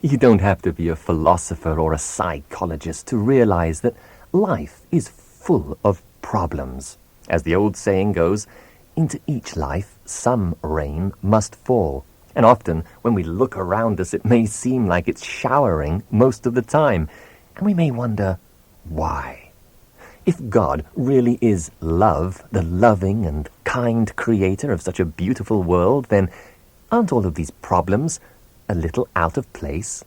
You don't have to be a philosopher or a psychologist to realize that life is full of problems. As the old saying goes, into each life some rain must fall. And often, when we look around us, it may seem like it's showering most of the time. And we may wonder, why? If God really is love, the loving and kind creator of such a beautiful world, then aren't all of these problems a little out of place?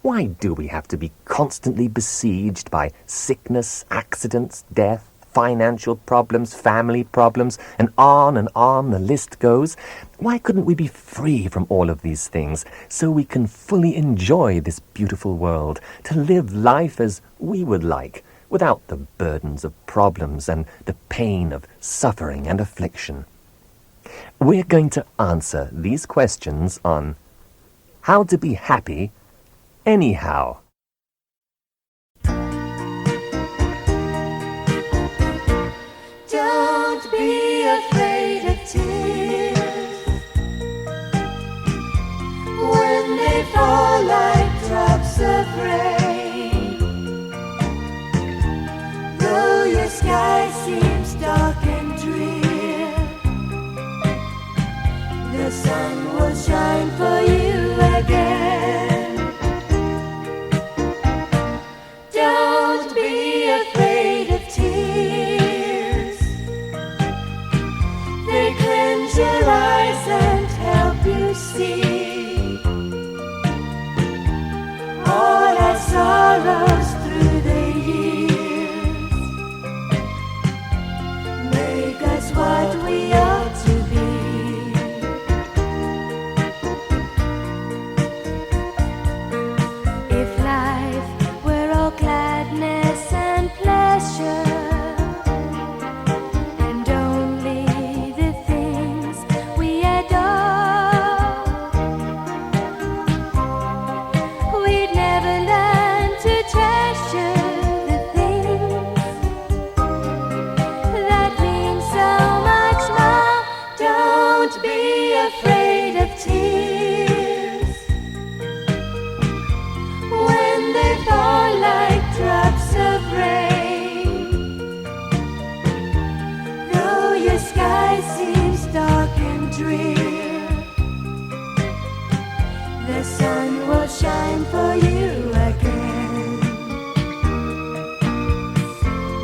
Why do we have to be constantly besieged by sickness, accidents, death, financial problems, family problems, and on the list goes? Why couldn't we be free from all of these things so we can fully enjoy this beautiful world, to live life as we would like, without the burdens of problems and the pain of suffering and affliction? We're going to answer these questions on How to Be Happy Anyhow. Don't be afraid of tears when they fall like drops of rain. Though your sky seems dark and drear, the sun will shine for you again. Don't be afraid of tears. They cleanse your eyes and help you see all our sorrows through the years. Make us what we ought to be. If life were all gladness and pleasure, and only the things we adore, we'd never learn to treasure the things that mean so much more. Don't be afraid of tears when they fall like drops of rain. Though your sky seems dark and drear, the sun will shine for you again.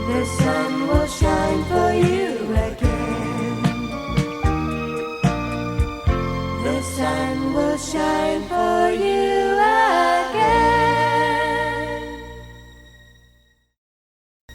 The sun will shine for you again. The sun will shine for you again.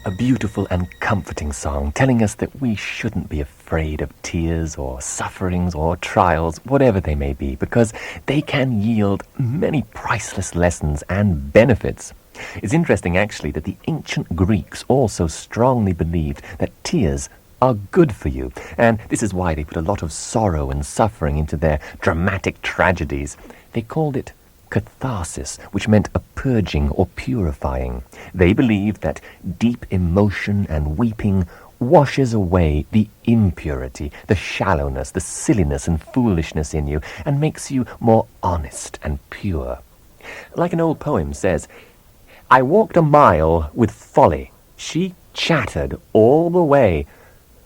A beautiful and comforting song telling us that we shouldn't be afraid of tears or sufferings or trials, whatever they may be, because they can yield many priceless lessons and benefits. It's interesting, actually, that the ancient Greeks also strongly believed that tears are good for you, and this is why they put a lot of sorrow and suffering into their dramatic tragedies. They called it catharsis, which meant a purging or purifying. They believed that deep emotion and weeping washes away the impurity, the shallowness, the silliness and foolishness in you, and makes you more honest and pure. Like an old poem says, I walked a mile with Folly. She chattered all the way,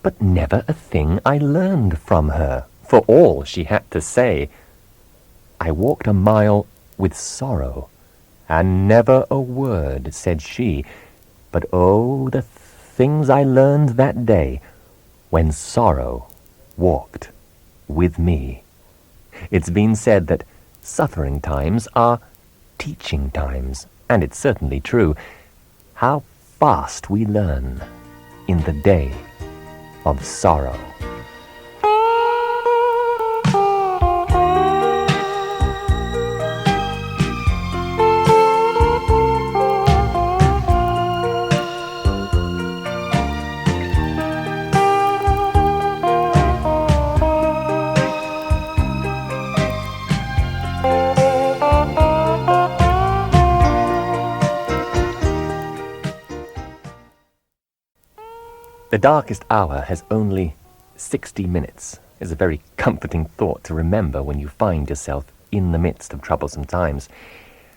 but never a thing I learned from her, for all she had to say. I walked a mile with Sorrow, and never a word said she, but oh, the things I learned that day, when Sorrow walked with me. It's been said that suffering times are teaching times, and it's certainly true. How fast we learn in the day of sorrow. The darkest hour has only 60 minutes is a very comforting thought to remember when you find yourself in the midst of troublesome times.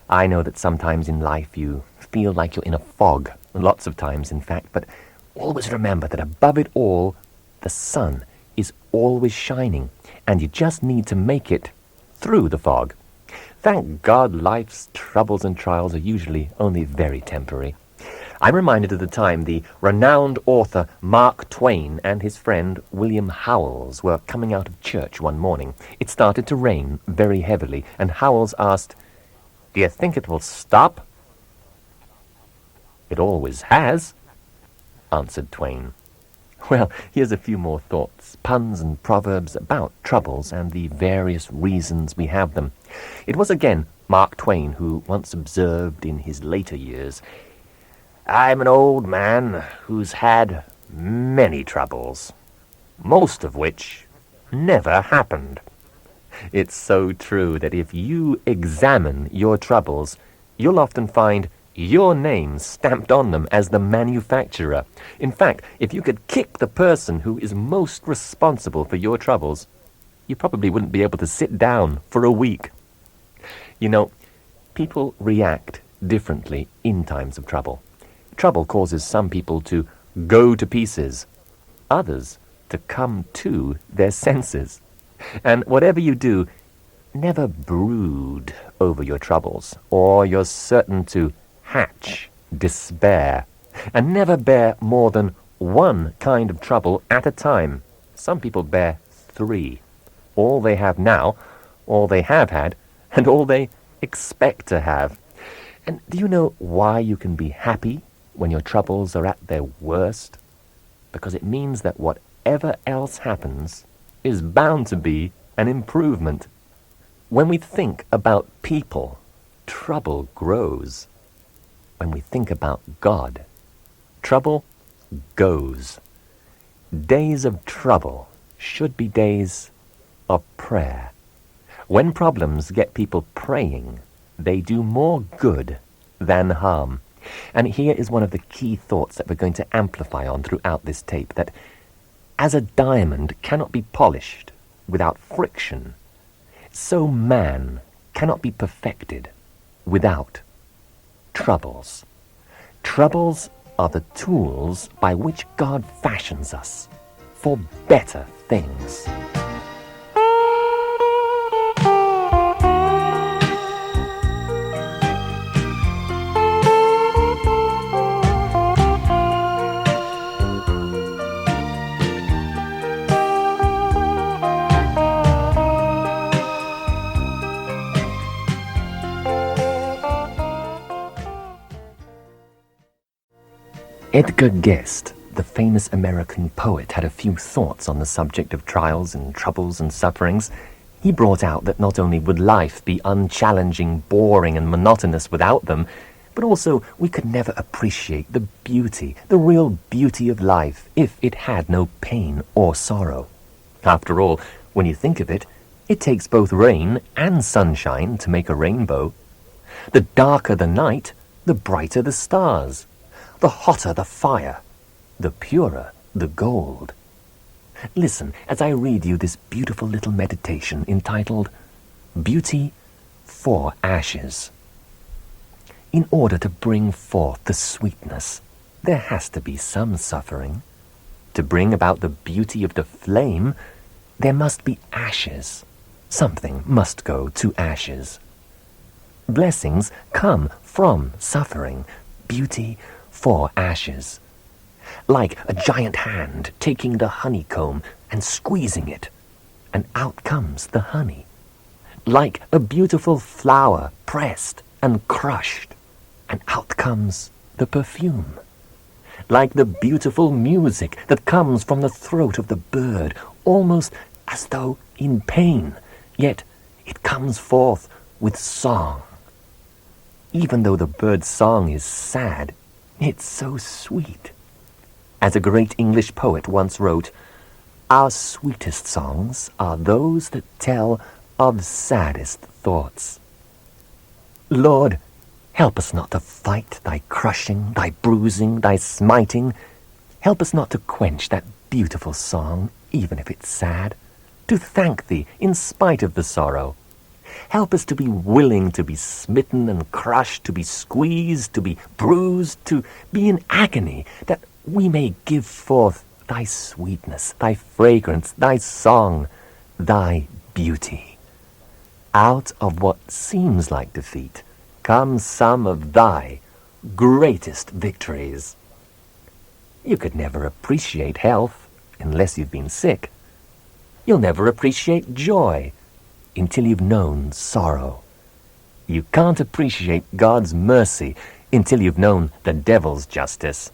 I know that sometimes in life you feel like you're in a fog, lots of times in fact, but always remember that above it all, the sun is always shining, and you just need to make it through the fog. Thank God life's troubles and trials are usually only very temporary. I'm reminded of the time the renowned author Mark Twain and his friend William Howells were coming out of church one morning. It started to rain very heavily, and Howells asked, "Do you think it will stop?" "It always has," answered Twain. Well, here's a few more thoughts, puns and proverbs about troubles and the various reasons we have them. It was again Mark Twain who once observed in his later years, "I'm an old man who's had many troubles, most of which never happened." It's so true that if you examine your troubles, you'll often find your name stamped on them as the manufacturer. In fact, if you could kick the person who is most responsible for your troubles, you probably wouldn't be able to sit down for a week. You know, people react differently in times of trouble. Trouble causes some people to go to pieces, others to come to their senses. And whatever you do, never brood over your troubles, or you're certain to hatch despair. And never bear more than one kind of trouble at a time. Some people bear 3. All they have now, all they have had, and all they expect to have. And do you know why you can be happy when your troubles are at their worst? Because it means that whatever else happens is bound to be an improvement. When we think about people, trouble grows. When we think about God, trouble goes. Days of trouble should be days of prayer. When problems get people praying, they do more good than harm. And here is one of the key thoughts that we're going to amplify on throughout this tape, that as a diamond cannot be polished without friction, so man cannot be perfected without troubles. Troubles are the tools by which God fashions us for better things. Edgar Guest, the famous American poet, had a few thoughts on the subject of trials and troubles and sufferings. He brought out that not only would life be unchallenging, boring, and monotonous without them, but also we could never appreciate the beauty, the real beauty of life, if it had no pain or sorrow. After all, when you think of it, it takes both rain and sunshine to make a rainbow. The darker the night, the brighter the stars. The hotter the fire, the purer the gold. Listen as I read you this beautiful little meditation entitled Beauty for Ashes. In order to bring forth the sweetness, there has to be some suffering. To bring about the beauty of the flame, there must be ashes. Something must go to ashes. Blessings come from suffering. Beauty for ashes. Like a giant hand taking the honeycomb and squeezing it, and out comes the honey. Like a beautiful flower pressed and crushed, and out comes the perfume. Like the beautiful music that comes from the throat of the bird, almost as though in pain, yet it comes forth with song. Even though the bird's song is sad, it's so sweet. As a great English poet once wrote, "Our sweetest songs are those that tell of saddest thoughts." Lord, help us not to fight thy crushing, thy bruising, thy smiting. Help us not to quench that beautiful song, even if it's sad, to thank thee in spite of the sorrow. Help us to be willing to be smitten and crushed, to be squeezed, to be bruised, to be in agony, that we may give forth thy sweetness, thy fragrance, thy song, thy beauty. Out of what seems like defeat come some of thy greatest victories. You could never appreciate health unless you've been sick. You'll never appreciate joy until you've known sorrow. You can't appreciate God's mercy until you've known the devil's justice.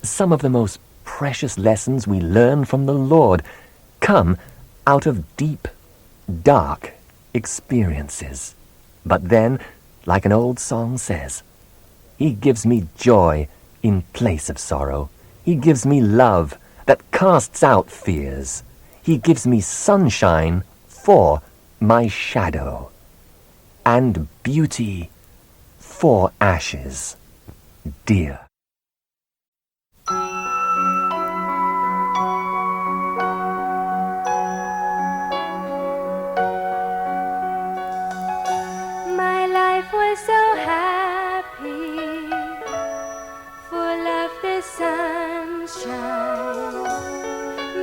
Some of the most precious lessons we learn from the Lord come out of deep, dark experiences. But then, like an old song says, He gives me joy in place of sorrow. He gives me love that casts out fears. He gives me sunshine for my shadow, and beauty for ashes, dear. My life was so happy, full of the sunshine.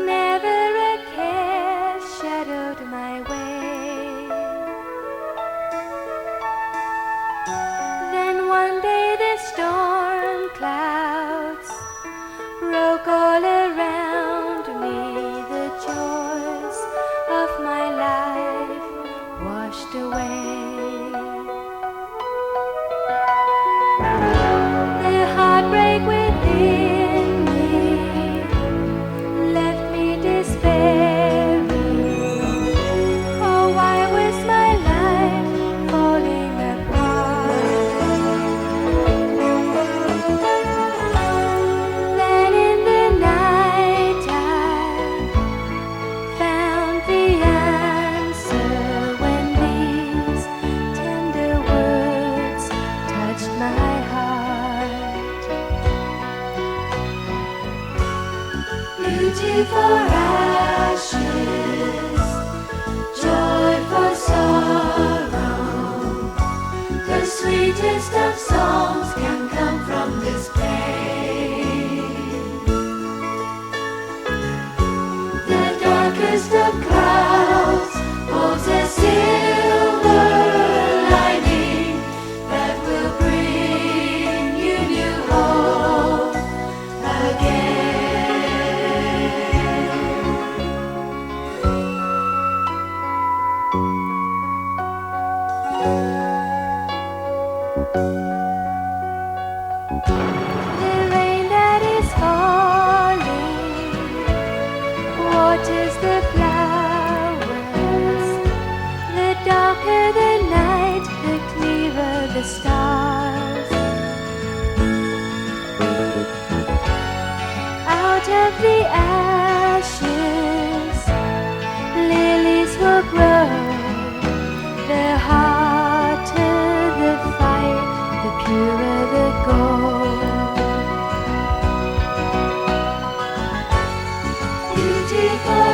Never a care shadowed my way. Then one day the storm clouds broke all around me. The joys of my life washed away. The heartbreak within me left me despairing. Oh, why was my life falling apart? Then in the night I found the answer when these tender words touched my heart. Beauty for ashes, joy for sorrow. The sweetest of songs can come from this pain. The darkest of clouds holds a silver lining that will bring you new hope again. The rain that is falling waters the flowers. The darker the night, the clearer the stars. Out of the ashes, lilies will grow. The hotter the fire, the purer the gold. Beauty for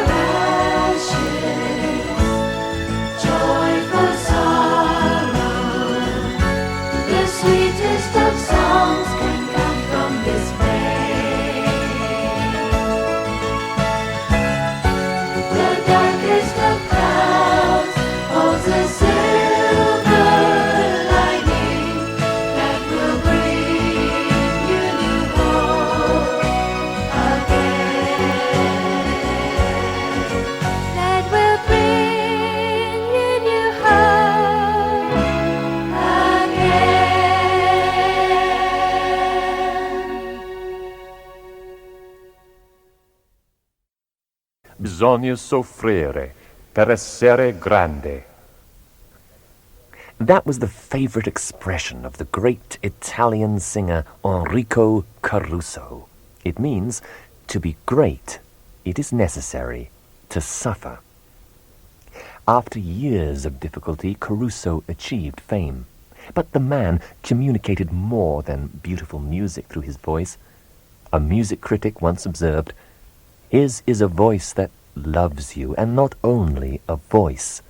ashes, joy for sorrow. The sweetest of songs can come from this pain. The darkest of clouds holds a silver lining that will bring you new hope again. That will bring you new hope again. Bisogna soffrire per essere grande. That was the favorite expression of the great Italian singer Enrico Caruso. It means, to be great, it is necessary to suffer. After years of difficulty, Caruso achieved fame. But the man communicated more than beautiful music through his voice. A music critic once observed, "His is a voice that loves you, and not only a voice,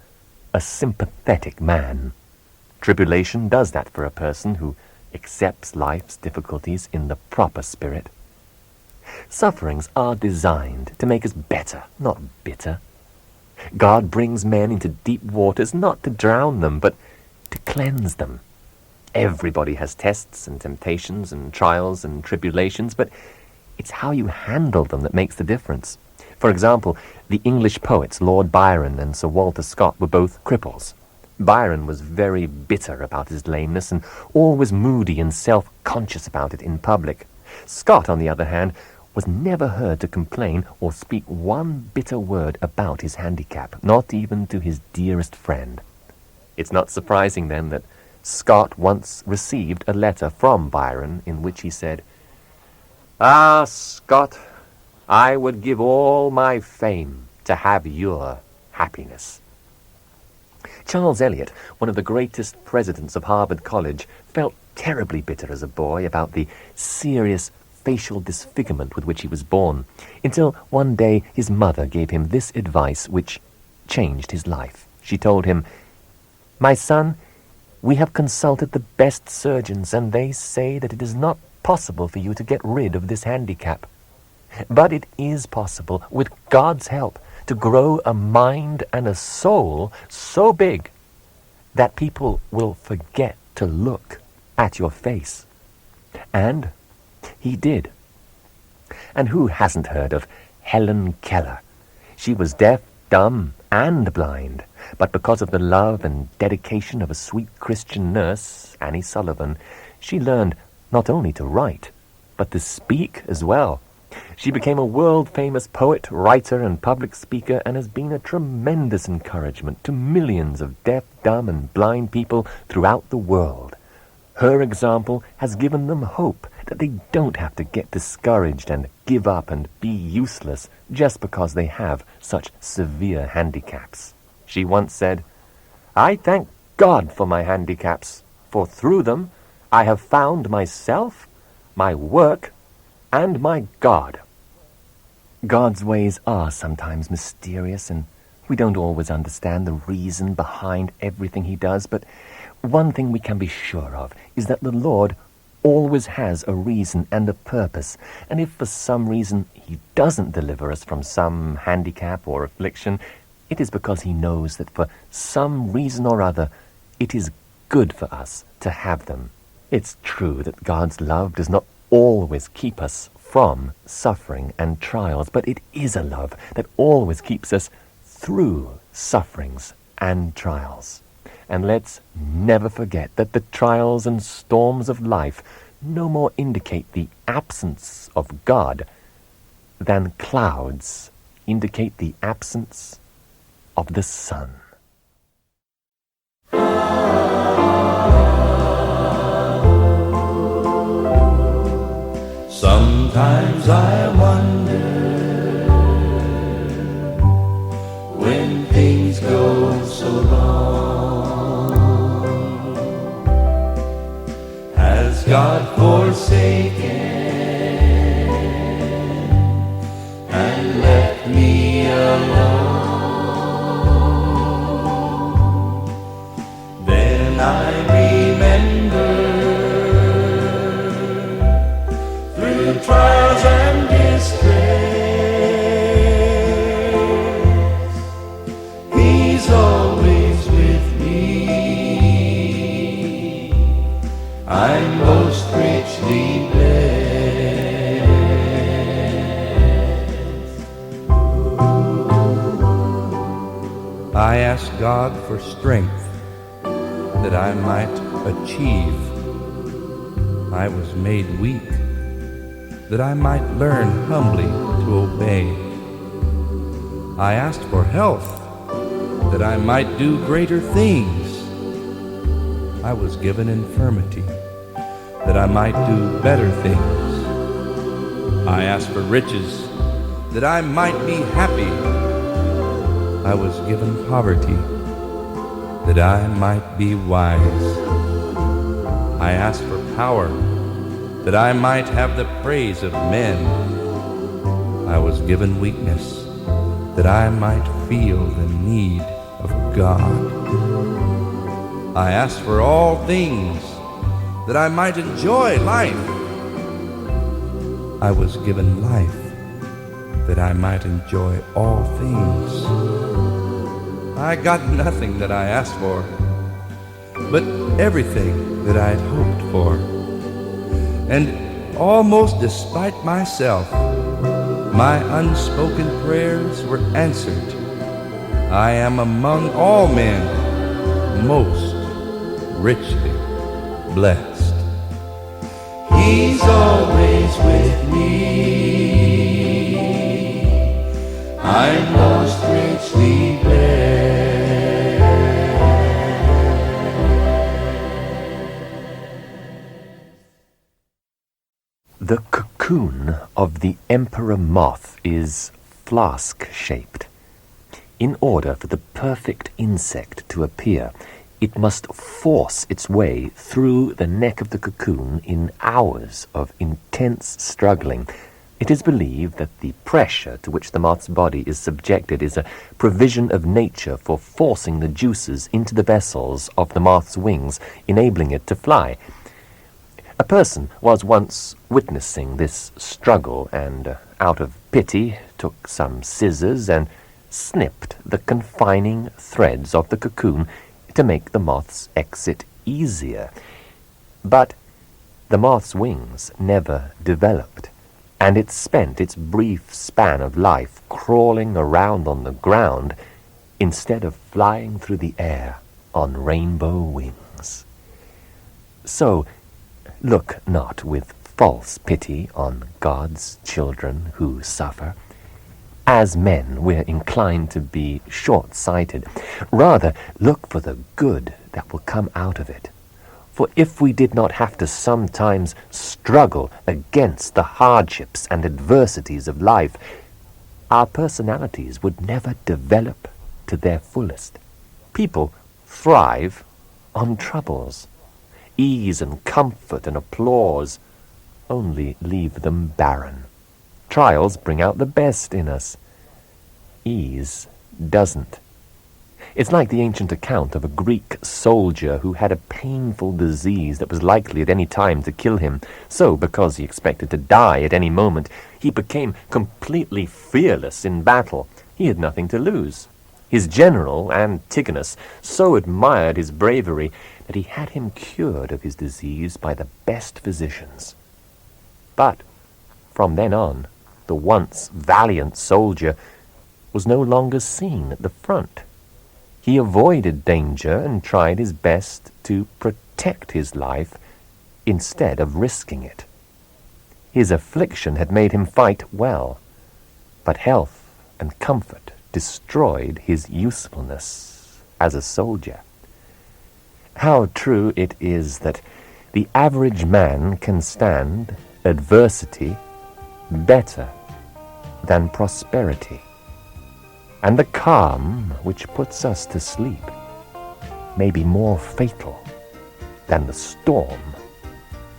a sympathetic man. Tribulation does that for a person who accepts life's difficulties in the proper spirit. Sufferings are designed to make us better, not bitter. God brings men into deep waters not to drown them, but to cleanse them. Everybody has tests and temptations and trials and tribulations, but it's how you handle them that makes the difference. For example, the English poets Lord Byron and Sir Walter Scott were both cripples. Byron was very bitter about his lameness and always moody and self-conscious about it in public. Scott, on the other hand, was never heard to complain or speak one bitter word about his handicap, not even to his dearest friend. It's not surprising, then, that Scott once received a letter from Byron in which he said, "Ah, Scott, I would give all my fame to have your happiness." Charles Eliot, one of the greatest presidents of Harvard College, felt terribly bitter as a boy about the serious facial disfigurement with which he was born, until one day his mother gave him this advice which changed his life. She told him, "My son, we have consulted the best surgeons, and they say that it is not possible for you to get rid of this handicap. But it is possible, with God's help, to grow a mind and a soul so big that people will forget to look at your face." And he did. And who hasn't heard of Helen Keller? She was deaf, dumb, and blind, but because of the love and dedication of a sweet Christian nurse, Annie Sullivan, she learned not only to write, but to speak as well. She became a world-famous poet, writer, and public speaker, and has been a tremendous encouragement to millions of deaf, dumb, and blind people throughout the world. Her example has given them hope that they don't have to get discouraged and give up and be useless just because they have such severe handicaps. She once said, "I thank God for my handicaps, for through them I have found myself, my work, and my God." God's ways are sometimes mysterious, and we don't always understand the reason behind everything he does, but one thing we can be sure of is that the Lord always has a reason and a purpose, and if for some reason he doesn't deliver us from some handicap or affliction, it is because he knows that for some reason or other it is good for us to have them. It's true that God's love does not always keep us from suffering and trials, but it is a love that always keeps us through sufferings and trials. And let's never forget that the trials and storms of life no more indicate the absence of God than clouds indicate the absence of the sun. Sometimes I wonder when things go so wrong, has God forsaken and left me alone? Then I remember through trials and distress, He's always with me. I'm most richly blessed. I ask God for strength that I might achieve. I was made weak that I might learn humbly to obey. I asked for health that I might do greater things. I was given infirmity that I might do better things. I asked for riches that I might be happy. I was given poverty that I might be wise. I asked for power that I might have the praise of men. I was given weakness that I might feel the need of God. I asked for all things that I might enjoy life. I was given life that I might enjoy all things. I got nothing that I asked for, but everything that I had hoped for. And almost despite myself, my unspoken prayers were answered. I am among all men most richly blessed. He's always with me. I'm most richly blessed. The cocoon of the emperor moth is flask-shaped. In order for the perfect insect to appear, it must force its way through the neck of the cocoon in hours of intense struggling. It is believed that the pressure to which the moth's body is subjected is a provision of nature for forcing the juices into the vessels of the moth's wings, enabling it to fly. A person was once witnessing this struggle and, out of pity, took some scissors and snipped the confining threads of the cocoon to make the moth's exit easier. But the moth's wings never developed, and it spent its brief span of life crawling around on the ground instead of flying through the air on rainbow wings. So, look not with false pity on God's children who suffer. As men, we're inclined to be short-sighted. Rather, look for the good that will come out of it. For if we did not have to sometimes struggle against the hardships and adversities of life, our personalities would never develop to their fullest. People thrive on troubles. Ease and comfort and applause only leave them barren. Trials bring out the best in us. Ease doesn't. It's like the ancient account of a Greek soldier who had a painful disease that was likely at any time to kill him. So, because he expected to die at any moment, he became completely fearless in battle. He had nothing to lose. His general, Antigonus, so admired his bravery that he had him cured of his disease by the best physicians. But from then on, the once valiant soldier was no longer seen at the front. He avoided danger and tried his best to protect his life instead of risking it. His affliction had made him fight well, but health and comfort destroyed his usefulness as a soldier. How true it is that the average man can stand adversity better than prosperity, and the calm which puts us to sleep may be more fatal than the storm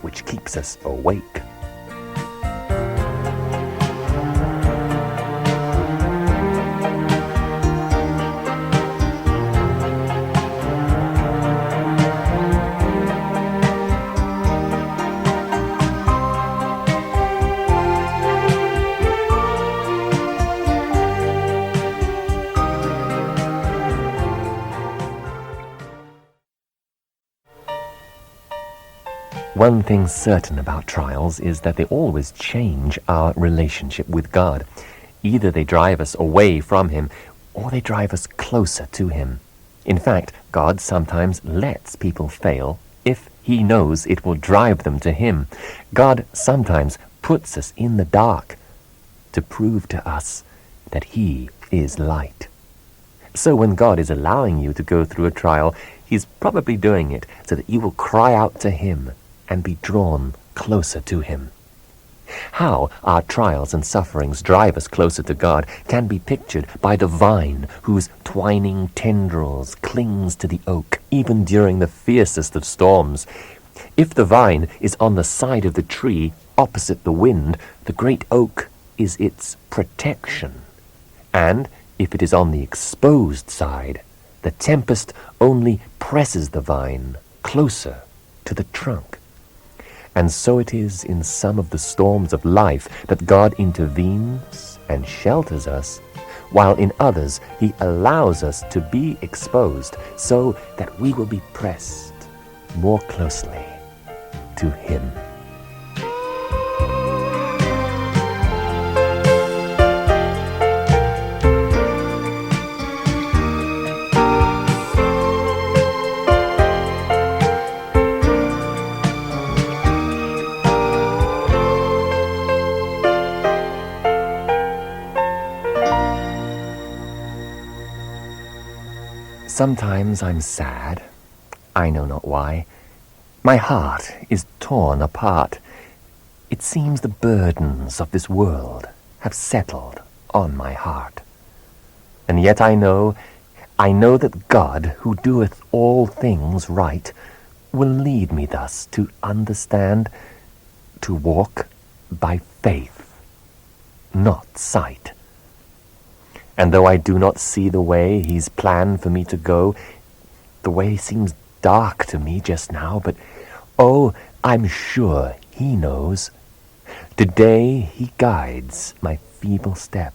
which keeps us awake. One thing certain about trials is that they always change our relationship with God. Either they drive us away from Him, or they drive us closer to Him. In fact, God sometimes lets people fail if He knows it will drive them to Him. God sometimes puts us in the dark to prove to us that He is light. So when God is allowing you to go through a trial, He's probably doing it so that you will cry out to Him and be drawn closer to Him. How our trials and sufferings drive us closer to God can be pictured by the vine whose twining tendrils clings to the oak even during the fiercest of storms. If the vine is on the side of the tree opposite the wind, the great oak is its protection. And if it is on the exposed side, The tempest only presses the vine closer to the trunk. And so it is in some of the storms of life that God intervenes and shelters us, while in others He allows us to be exposed so that we will be pressed more closely to Him. Sometimes I'm sad, I know not why. My heart is torn apart. It seems the burdens of this world have settled on my heart. And yet I know that God, who doeth all things right, will lead me thus to understand, to walk by faith, not sight. And though I do not see the way He's planned for me to go, the way seems dark to me just now, but oh, I'm sure He knows. Today He guides my feeble step.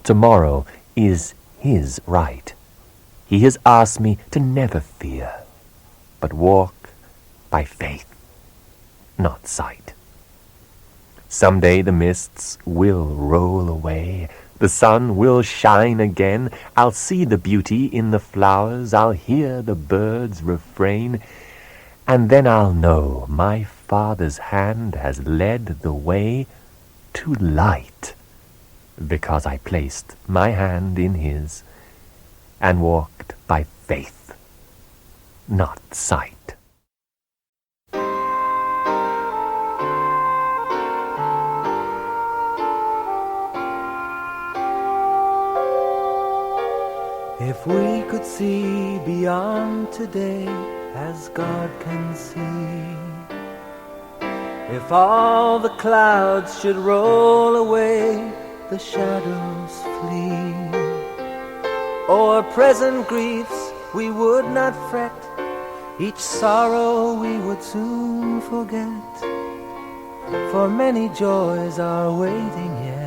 Tomorrow is His right. He has asked me to never fear, but walk by faith, not sight. Someday the mists will roll away, the sun will shine again, I'll see the beauty in the flowers, I'll hear the birds refrain, and then I'll know my Father's hand has led the way to light, because I placed my hand in His and walked by faith, not sight. If we could see beyond today as God can see, if all the clouds should roll away, the shadows flee, o'er present griefs we would not fret, each sorrow we would soon forget, for many joys are waiting yet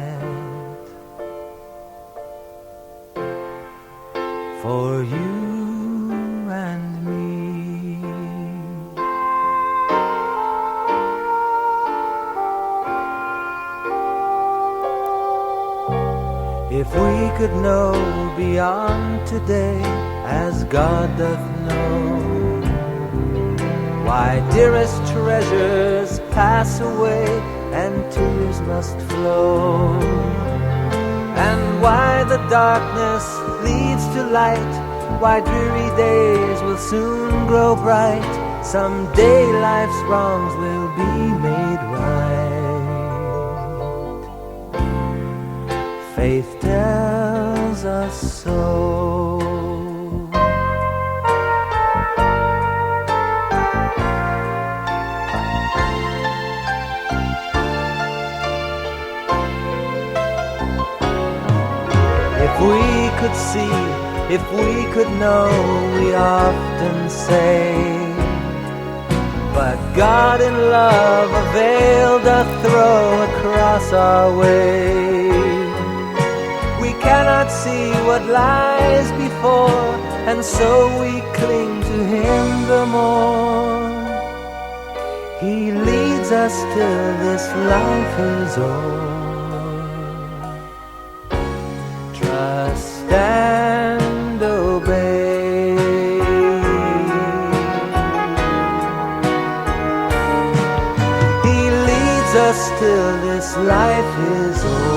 for you and me. If we could know beyond today as God doth know, why dearest treasures pass away and tears must flow, and why the darkness leads to light, why dreary days will soon grow bright, someday life's wrongs will be made right. Faith tells us so. If we could see, if we could know, we often say, but God in love a veil doth throw across our way. We cannot see what lies before, and so we cling to Him the more. He leads us till this life is o'er. Trust and obey. He leads us till this life is over.